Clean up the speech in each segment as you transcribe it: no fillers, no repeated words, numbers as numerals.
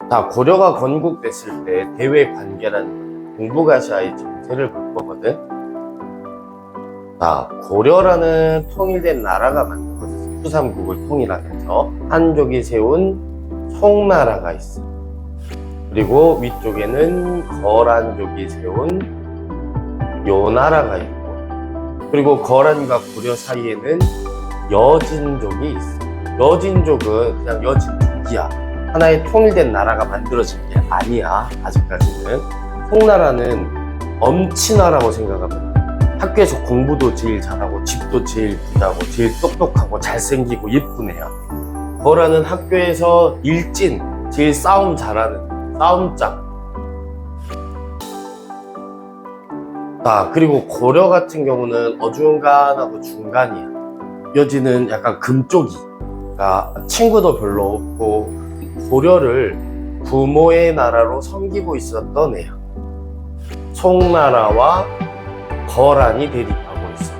자, 고려가 건국됐을 때 대외 관계라는 동북아시아의 정세를 볼 거거든. 자, 고려라는 통일된 나라가 만들어져서 수삼국을 통일하면서 한족이 세운 송나라가 있어. 그리고 위쪽에는 거란족이 세운 요나라가 있고, 그리고 거란과 고려 사이에는 여진족이 있어. 여진족은 그냥 여진족이야. 하나의 통일된 나라가 만들어진 게 아니야. 아직까지는. 송나라는 엄친아라고 생각하면 돼. 학교에서 공부도 제일 잘하고 집도 제일 부자고 제일 똑똑하고 잘생기고 예쁜 애야. 거란은 학교에서 일진, 제일 싸움 잘하는 싸움짱. 자, 그리고 고려 같은 경우는 어중간하고 중간이야. 여진은 약간 금쪽이. 그러니까 친구도 별로 없고 고려를 부모의 나라로 섬기고 있었던 애야. 송나라와 거란이 대립하고 있어.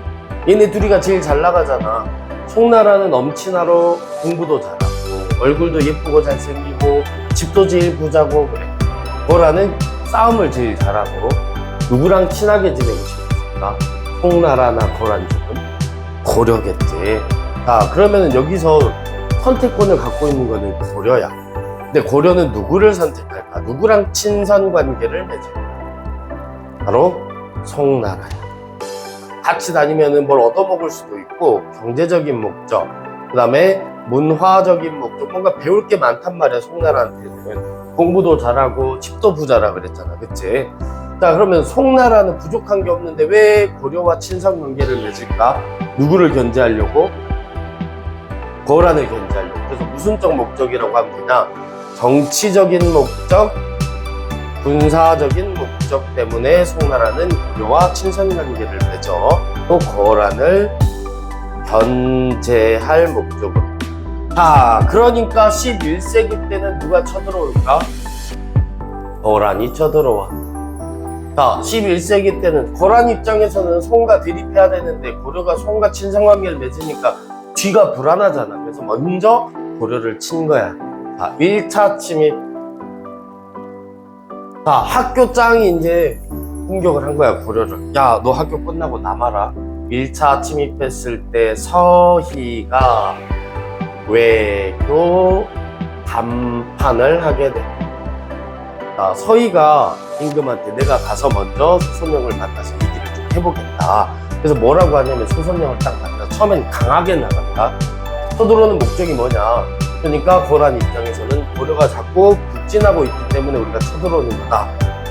얘네 둘이가 제일 잘 나가잖아. 송나라는 엄친아로 공부도 잘하고 얼굴도 예쁘고 잘생기고 집도 제일 부자고 그래. 거란은 싸움을 제일 잘하고 누구랑 친하게 지내고 싶었을까? 송나라나 거란 쪽은 고려겠지. 자, 그러면 여기서 선택권을 갖고 있는 거는 고려야. 근데 고려는 누구를 선택할까? 누구랑 친선 관계를 맺을까? 바로 송나라야. 같이 다니면 뭘 얻어먹을 수도 있고 경제적인 목적, 그 다음에 문화적인 목적, 뭔가 배울 게 많단 말이야. 송나라한테는 공부도 잘하고 집도 부자라 그랬잖아, 그치? 자, 그러면 송나라는 부족한 게 없는데 왜 고려와 친선 관계를 맺을까? 누구를 견제하려고? 거란을 견제하려고. 그래서 무슨적 목적이라고 하면 되냐? 정치적인 목적, 군사적인 목적 때문에 송나라는 고려와 친선관계를 맺어 또 거란을 견제할 목적으로. 자, 그러니까 11세기 때는 누가 쳐들어올까? 거란이 쳐들어와. 자, 11세기 때는 거란 입장에서는 송과 대립해야 되는데 고려가 송과 친선관계를 맺으니까 뒤가 불안하잖아. 그래서 먼저 고려를 친 거야. 자, 1차 침입. 자, 학교 짱이 이제 공격을 한 거야, 고려를. 야, 너 학교 끝나고 남아라. 1차 침입했을 때 서희가 외교 담판을 하게 돼. 자, 서희가 임금한테 내가 가서 먼저 소선영을 만나서 얘기를 좀 해보겠다. 그래서 뭐라고 하냐면 소선영을 딱 만나. 처음엔 강하게 나간다. 서두르는 목적이 뭐냐? 그러니까 거란 입장에서는 고려가 자꾸 북진하고 있기 때문에 우리가 쳐들어오는 거다.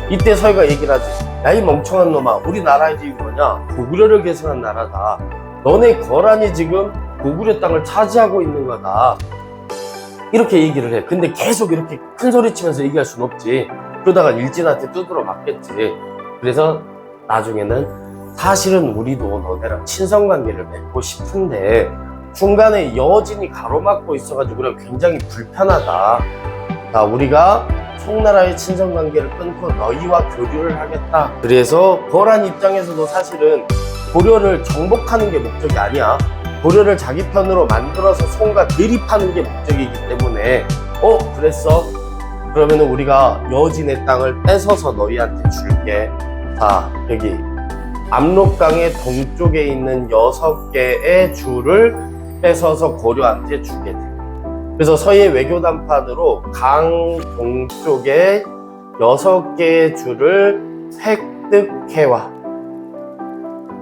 이때 서희가 얘기를 하지. 야, 이 멍청한 놈아, 우리나라의 지금 뭐냐? 고구려를 계승한 나라다. 너네 거란이 지금 고구려 땅을 차지하고 있는 거다. 이렇게 얘기를 해. 근데 계속 이렇게 큰 소리 치면서 얘기할 순 없지. 그러다가 일진한테 두드러 맞겠지. 그래서 나중에는 사실은 우리도 너네랑 친선관계를 맺고 싶은데 중간에 여진이 가로막고 있어가지고 그래 굉장히 불편하다. 자, 우리가 송나라의 친선관계를 끊고 너희와 교류를 하겠다. 그래서 거란 입장에서도 사실은 고려를 정복하는 게 목적이 아니야. 고려를 자기 편으로 만들어서 송과 대립하는 게 목적이기 때문에 그랬어? 그러면 우리가 여진의 땅을 뺏어서 너희한테 줄게. 자, 여기 압록강의 동쪽에 있는 6개의 주를 뺏어서 고려한테 주게 돼. 그래서 서희의 외교 담판으로 강 동쪽에 6개의 주를 획득해와.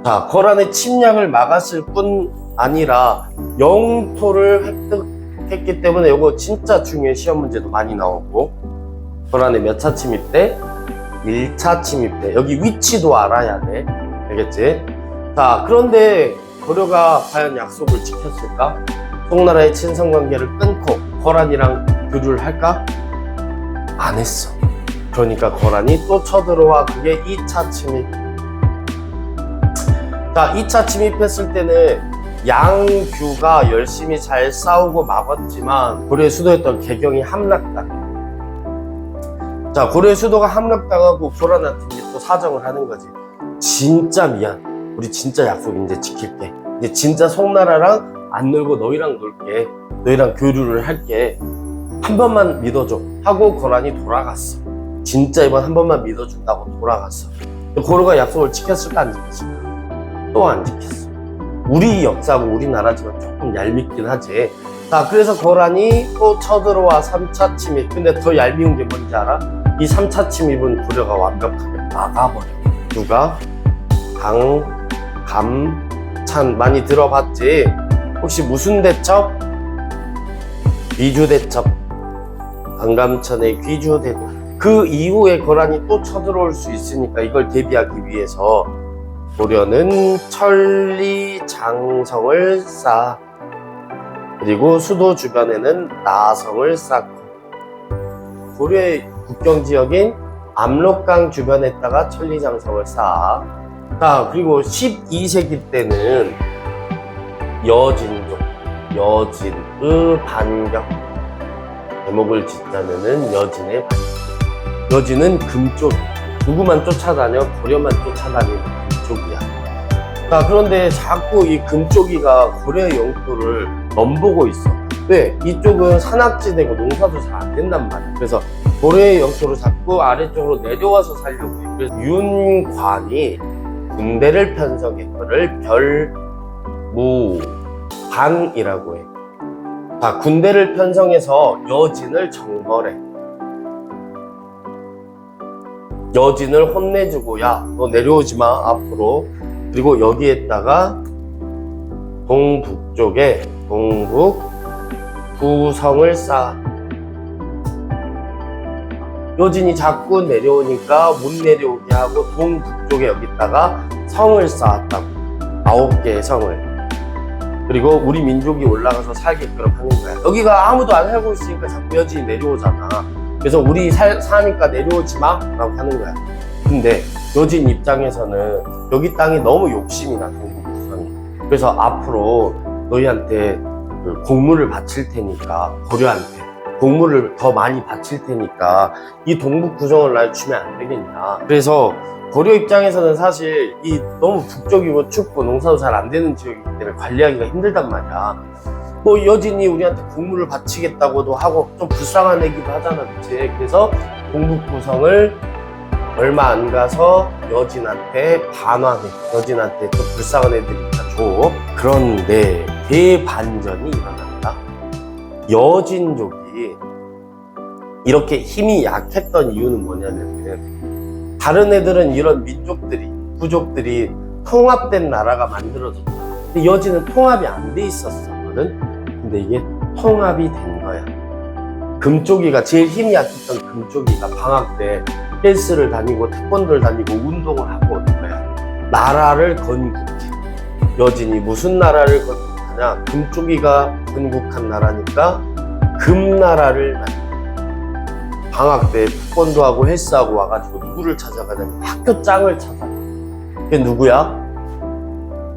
자, 거란의 침략을 막았을 뿐 아니라 영토를 획득했기 때문에 이거 진짜 중요해. 시험 문제도 많이 나오고. 거란의 몇 차 침입 때? 1차 침입 때. 여기 위치도 알아야 돼. 알겠지? 자, 그런데 고려가 과연 약속을 지켰을까? 송나라의 친선관계를 끊고 거란이랑 교류를 할까? 안 했어. 그러니까 거란이 또 쳐들어와. 그게 2차 침입. 자, 2차 침입했을 때는 양규가 열심히 잘 싸우고 막았지만 고려의 수도였던 개경이 함락당해. 자, 고려의 수도가 함락당하고 거란한테 이제 또 사정을 하는 거지. 진짜 미안. 우리 진짜 약속 이제 지킬게. 이제 진짜 송나라랑 안 놀고 너희랑 놀게. 너희랑 교류를 할게. 한 번만 믿어줘 하고 고란이 돌아갔어. 진짜 이번 한 번만 믿어준다고 돌아갔어. 고려가 약속을 지켰을까 안 지켰을까? 또 안 지켰어. 우리 역사고 우리나라지만 조금 얄밉긴 하지. 자, 그래서 고란이 또 쳐들어와 3차 침입. 근데 더 얄미운 게 뭔지 알아? 이 3차 침입은 고려가 완벽하게 막아버려. 누가? 강, 감, 찬 많이 들어봤지? 혹시 무슨 대첩? 귀주대첩. 강감천의 귀주대첩. 그 이후에 고란이 또 쳐들어올 수 있으니까 이걸 대비하기 위해서 고려는 천리장성을 쌓아. 그리고 수도 주변에는 나성을 쌓고, 고려의 국경 지역인 압록강 주변에다가 천리장성을 쌓아. 자, 그리고 12세기 때는 여진족, 여진의 반격, 제목을 짓자면은 여진의 반격. 여진은 금쪽, 누구만 쫓아다녀? 고려만 쫓아다니는 금쪽이야. 자, 그런데 자꾸 이 금쪽이가 고려의 영토를 넘보고 있어. 왜? 이쪽은 산악지대고 농사도 잘 안 된단 말이야. 그래서 고려의 영토를 자꾸 아래쪽으로 내려와서 살려고 해. 그래서 윤관이 군대를 편성했거를 별무반이라고 해. 자, 군대를 편성해서 여진을 정벌해. 여진을 혼내주고, 야, 너 내려오지 마, 앞으로. 그리고 여기에다가 동북쪽에 동북 구성을 쌓아. 여진이 자꾸 내려오니까 못 내려오게 하고 동북쪽에 여기다가 성을 쌓았다고. 9개의 성을. 그리고 우리 민족이 올라가서 살게끔 하는 거야. 여기가 아무도 안 살고 있으니까 자꾸 여진이 내려오잖아. 그래서 우리 사니까 내려오지 마 라고 하는 거야. 근데 여진 입장에서는 여기 땅이 너무 욕심이 나, 동북구성이. 그래서 앞으로 너희한테 그 공물을 바칠 테니까, 고려한테 공물을 더 많이 바칠 테니까 이 동북구성을 날 주면 안 되겠냐. 그래서 고려 입장에서는 사실 이 너무 북쪽이고 춥고 농사도 잘 안 되는 지역이기 때문에 관리하기가 힘들단 말이야. 뭐 여진이 우리한테 공물을 바치겠다고도 하고 좀 불쌍한 애기도 하잖아, 그치? 그래서 동북구성을 얼마 안 가서 여진한테 반환해. 여진한테 좀 불쌍한 애들이니까 줘. 그런데 대반전이 일어난다. 여진족이 이렇게 힘이 약했던 이유는 뭐냐면, 다른 애들은 이런 민족들이, 부족들이 통합된 나라가 만들어졌다. 근데 여진은 통합이 안 돼 있었거든. 근데 이게 통합이 된 거야. 금쪽이가, 제일 힘이 약했던 금쪽이가 방학 때 헬스를 다니고 태권도를 다니고 운동을 하고 오는 거야. 나라를 건국해. 여진이 무슨 나라를 건국하냐? 금쪽이가 건국한 나라니까 금나라를 만들어. 방학 때 태권도하고 헬스하고 와가지고 누구를 찾아가냐면 학교 짱을 찾아가. 그게 누구야?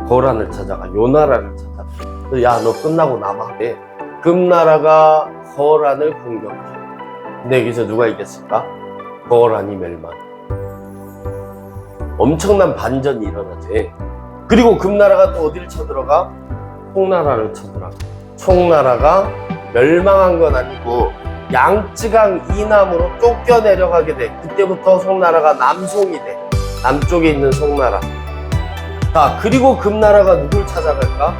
거란을 찾아가. 요 나라를 찾아가. 야, 너 끝나고 남아. 네. 금나라가 거란을 공격해. 근데 여기서 누가 이겼을까? 거란이 멸망. 엄청난 반전이 일어나지. 그리고 금나라가 또 어디를 쳐들어가? 송나라를 쳐들어가. 송나라가 멸망한 건 아니고 양쯔강 이남으로 쫓겨 내려가게 돼. 그때부터 송나라가 남송이 돼. 남쪽에 있는 송나라. 자, 그리고 금나라가 누굴 찾아갈까?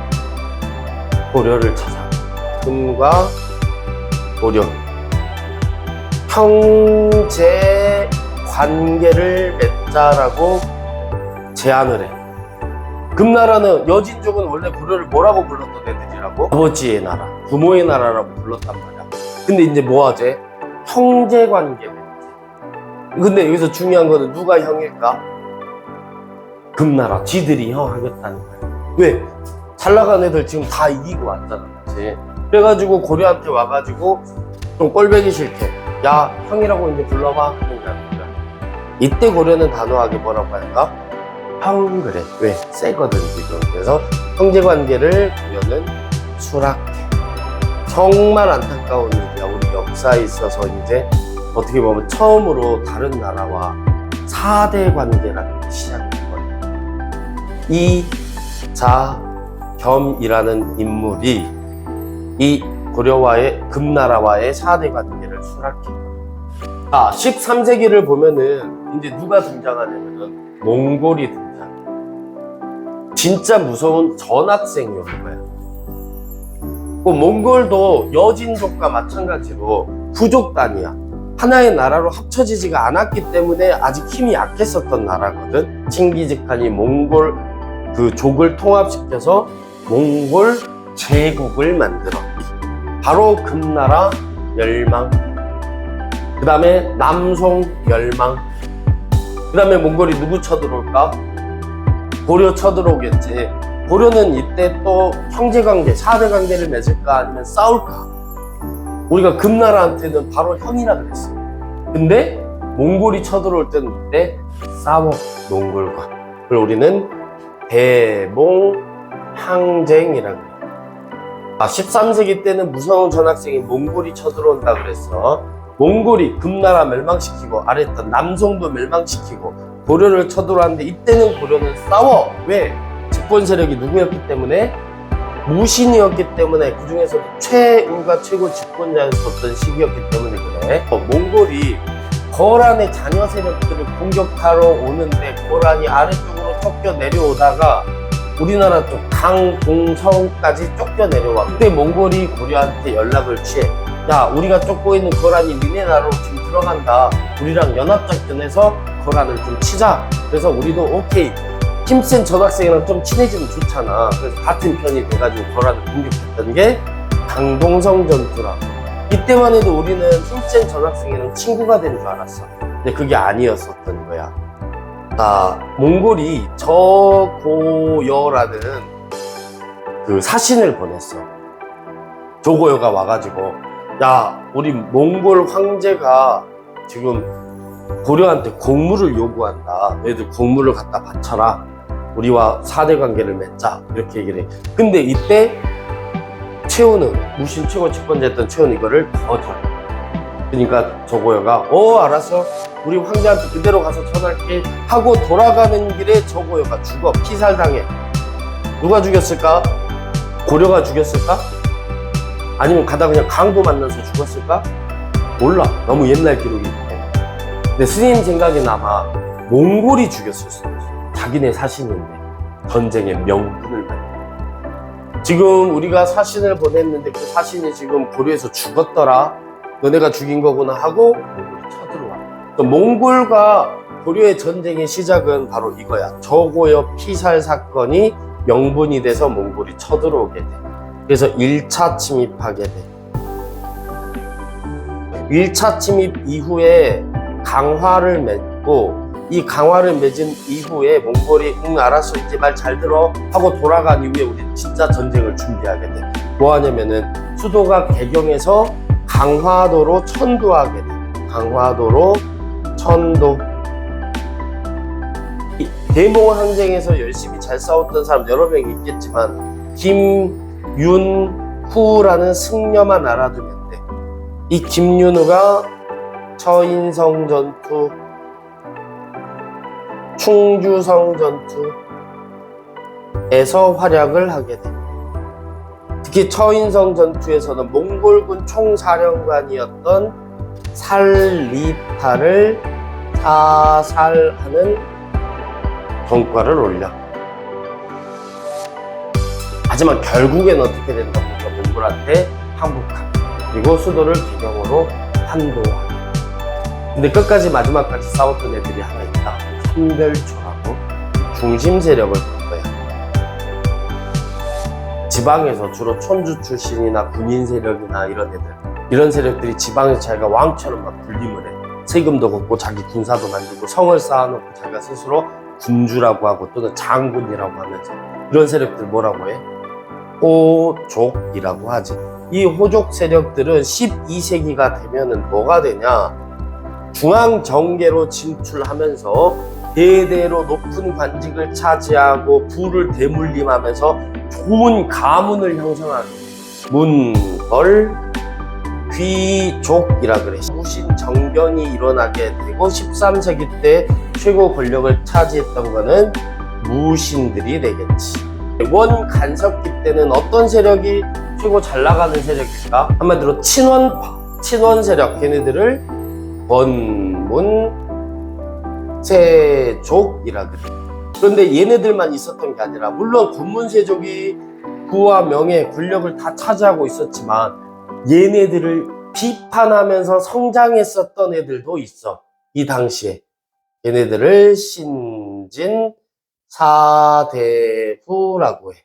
고려를 찾아가. 금과 고려. 형제 관계를 맺자라고 제안을 해. 금나라는, 여진족은 원래 고려를 뭐라고 불렀던 애들이라고? 아버지의 나라, 부모의 나라라고 불렀단 말이야. 근데 이제 뭐 하지? 형제 관계 맺자. 근데 여기서 중요한 거는 누가 형일까? 금나라. 지들이 형 하겠다는 거야. 왜? 잘 나간 애들 지금 다 이기고 왔잖아, 그치? 그래가지고 고려한테 와가지고 좀 꼴배기 싫게, 야, 형이라고 이제 불러봐. 이때 고려는 단호하게 뭐라고 할까? 형, 그래. 왜? 세거든, 지금. 그래서 형제관계를 고려는 수락해. 정말 안타까운 일이야. 우리 역사에 있어서 이제 어떻게 보면 처음으로 다른 나라와 4대 관계라는 게 시작된 거예요. 이자겸이라는 인물이 이 고려와의 금나라와의 4대 관계를 수락해. 13세기를 보면은 이제 누가 등장하냐면은 몽골이 등장해. 진짜 무서운 전학생이 오는 거야. 몽골도 여진족과 마찬가지로 부족단이야. 하나의 나라로 합쳐지지가 않았기 때문에 아직 힘이 약했었던 나라거든. 칭기즈칸이 몽골 그 족을 통합시켜서 몽골 제국을 만들어. 바로 금나라 멸망, 그 다음에 남송 멸망, 그 다음에 몽골이 누구 쳐들어올까? 고려 쳐들어오겠지. 고려는 이때 또 형제관계, 4대 관계를 맺을까 아니면 싸울까? 우리가 금나라한테는 바로 형이라 그랬어. 근데 몽골이 쳐들어올 때는 이때 싸워, 몽골과. 그걸 우리는 대몽항쟁이라고 해. 13세기 때는 무서운 전학생이 몽골이 쳐들어온다 그랬어. 몽골이 금나라 멸망시키고 아래했던 남송도 멸망시키고 고려를 쳐들어왔는데 이때는 고려는 싸워. 왜? 집권 세력이 누구였기 때문에? 무신이었기 때문에, 그 중에서도 최우가 최고 집권자였었던 시기였기 때문에 그래. 몽골이 거란의 자녀 세력들을 공격하러 오는데 거란이 아래쪽으로 쫓겨 내려오다가 우리나라 쪽 강동성까지 쫓겨 내려와. 그때 몽골이 고려한테 연락을 취해. 야, 우리가 쫓고 있는 거란이 니네 나라로 지금 들어간다. 우리랑 연합작전해서 거란을 좀 치자. 그래서 우리도 오케이. 힘센 전학생이랑 좀 친해지면 좋잖아. 그래서 같은 편이 돼가지고 거란을 공격했던 게 강동성 전투라고. 이때만 해도 우리는 힘센 전학생이랑 친구가 된 줄 알았어. 근데 그게 아니었었던 거야. 몽골이 저고여라는 그 사신을 보냈어. 조고여가 와가지고, 야, 우리 몽골 황제가 지금 고려한테 공물을 요구한다. 너희들 공물을 갖다 바쳐라. 우리와 4대 관계를 맺자. 이렇게 얘기를 해. 근데 이때 최후는, 무신 최고 집권자였던 최후는 이거를 거절. 그러니까 조고여가 알았어. 우리 황제한테 그대로 가서 전할게 하고 돌아가는 길에 조고여가 죽어. 피살당해. 누가 죽였을까? 고려가 죽였을까? 아니면 가다 그냥 강도 만나서 죽었을까? 몰라. 너무 옛날 기록이기 때문에. 근데 스님 생각엔 아마 몽골이 죽였을 수도 있어. 자기네 사신인데 전쟁의 명분을 만들어. 지금 우리가 사신을 보냈는데 그 사신이 지금 고려에서 죽었더라. 너네가 죽인 거구나 하고 몽골이 쳐들어와. 몽골과 고려의 전쟁의 시작은 바로 이거야. 저고여 피살 사건이 명분이 돼서 몽골이 쳐들어오게 돼. 그래서 1차 침입하게 돼. 1차 침입 이후에 강화를 맺고, 이 강화를 맺은 이후에 몽골이 알았어, 이제 말 잘 들어 하고 돌아간 이후에 우리 진짜 전쟁을 준비하게 돼. 뭐 하냐면은 수도가 개경에서 강화도로 천도하게 돼. 강화도로 천도. 대몽항쟁에서 열심히 잘 싸웠던 사람 여러 명 있겠지만 김윤후라는 승려만 알아두면 돼. 이 김윤후가 처인성 전투, 충주성 전투에서 활약을 하게 돼. 특히 처인성 전투에서는 몽골군 총사령관이었던 살리타를 사살하는 성과를 올려. 하지만 결국엔 어떻게 된다고? 몽골한테 항복하고, 그리고 수도를 개경으로 한도하고. 근데 끝까지 마지막까지 싸웠던 애들이 하나 있다. 삼별초라고 중심 세력을 볼 거야. 지방에서 주로 촌주 출신이나 군인 세력이나 이런 애들, 이런 세력들이 지방에서 자기가 왕처럼 막 군림을 해. 세금도 걷고 자기 군사도 만들고 성을 쌓아놓고 자기가 스스로 군주라고 하고 또는 장군이라고 하면서, 이런 세력들 뭐라고 해? 호족이라고 하지. 이 호족 세력들은 12세기가 되면은 뭐가 되냐? 중앙정계로 진출하면서 대대로 높은 관직을 차지하고 부를 대물림하면서 좋은 가문을 형성하는 문벌 귀족이라 그래. 무신 정변이 일어나게 되고 13세기 때 최고 권력을 차지했던 거는 무신들이 되겠지. 원 간섭기 때는 어떤 세력이 커지고 잘 나가는 세력일까? 한마디로 친원 세력, 걔네들을 권문세족이라 그래. 그런데 얘네들만 있었던 게 아니라, 물론 권문세족이 부와 명예, 권력을 다 차지하고 있었지만 얘네들을 비판하면서 성장했었던 애들도 있어. 이 당시에. 얘네들을 신진 사대후라고 해.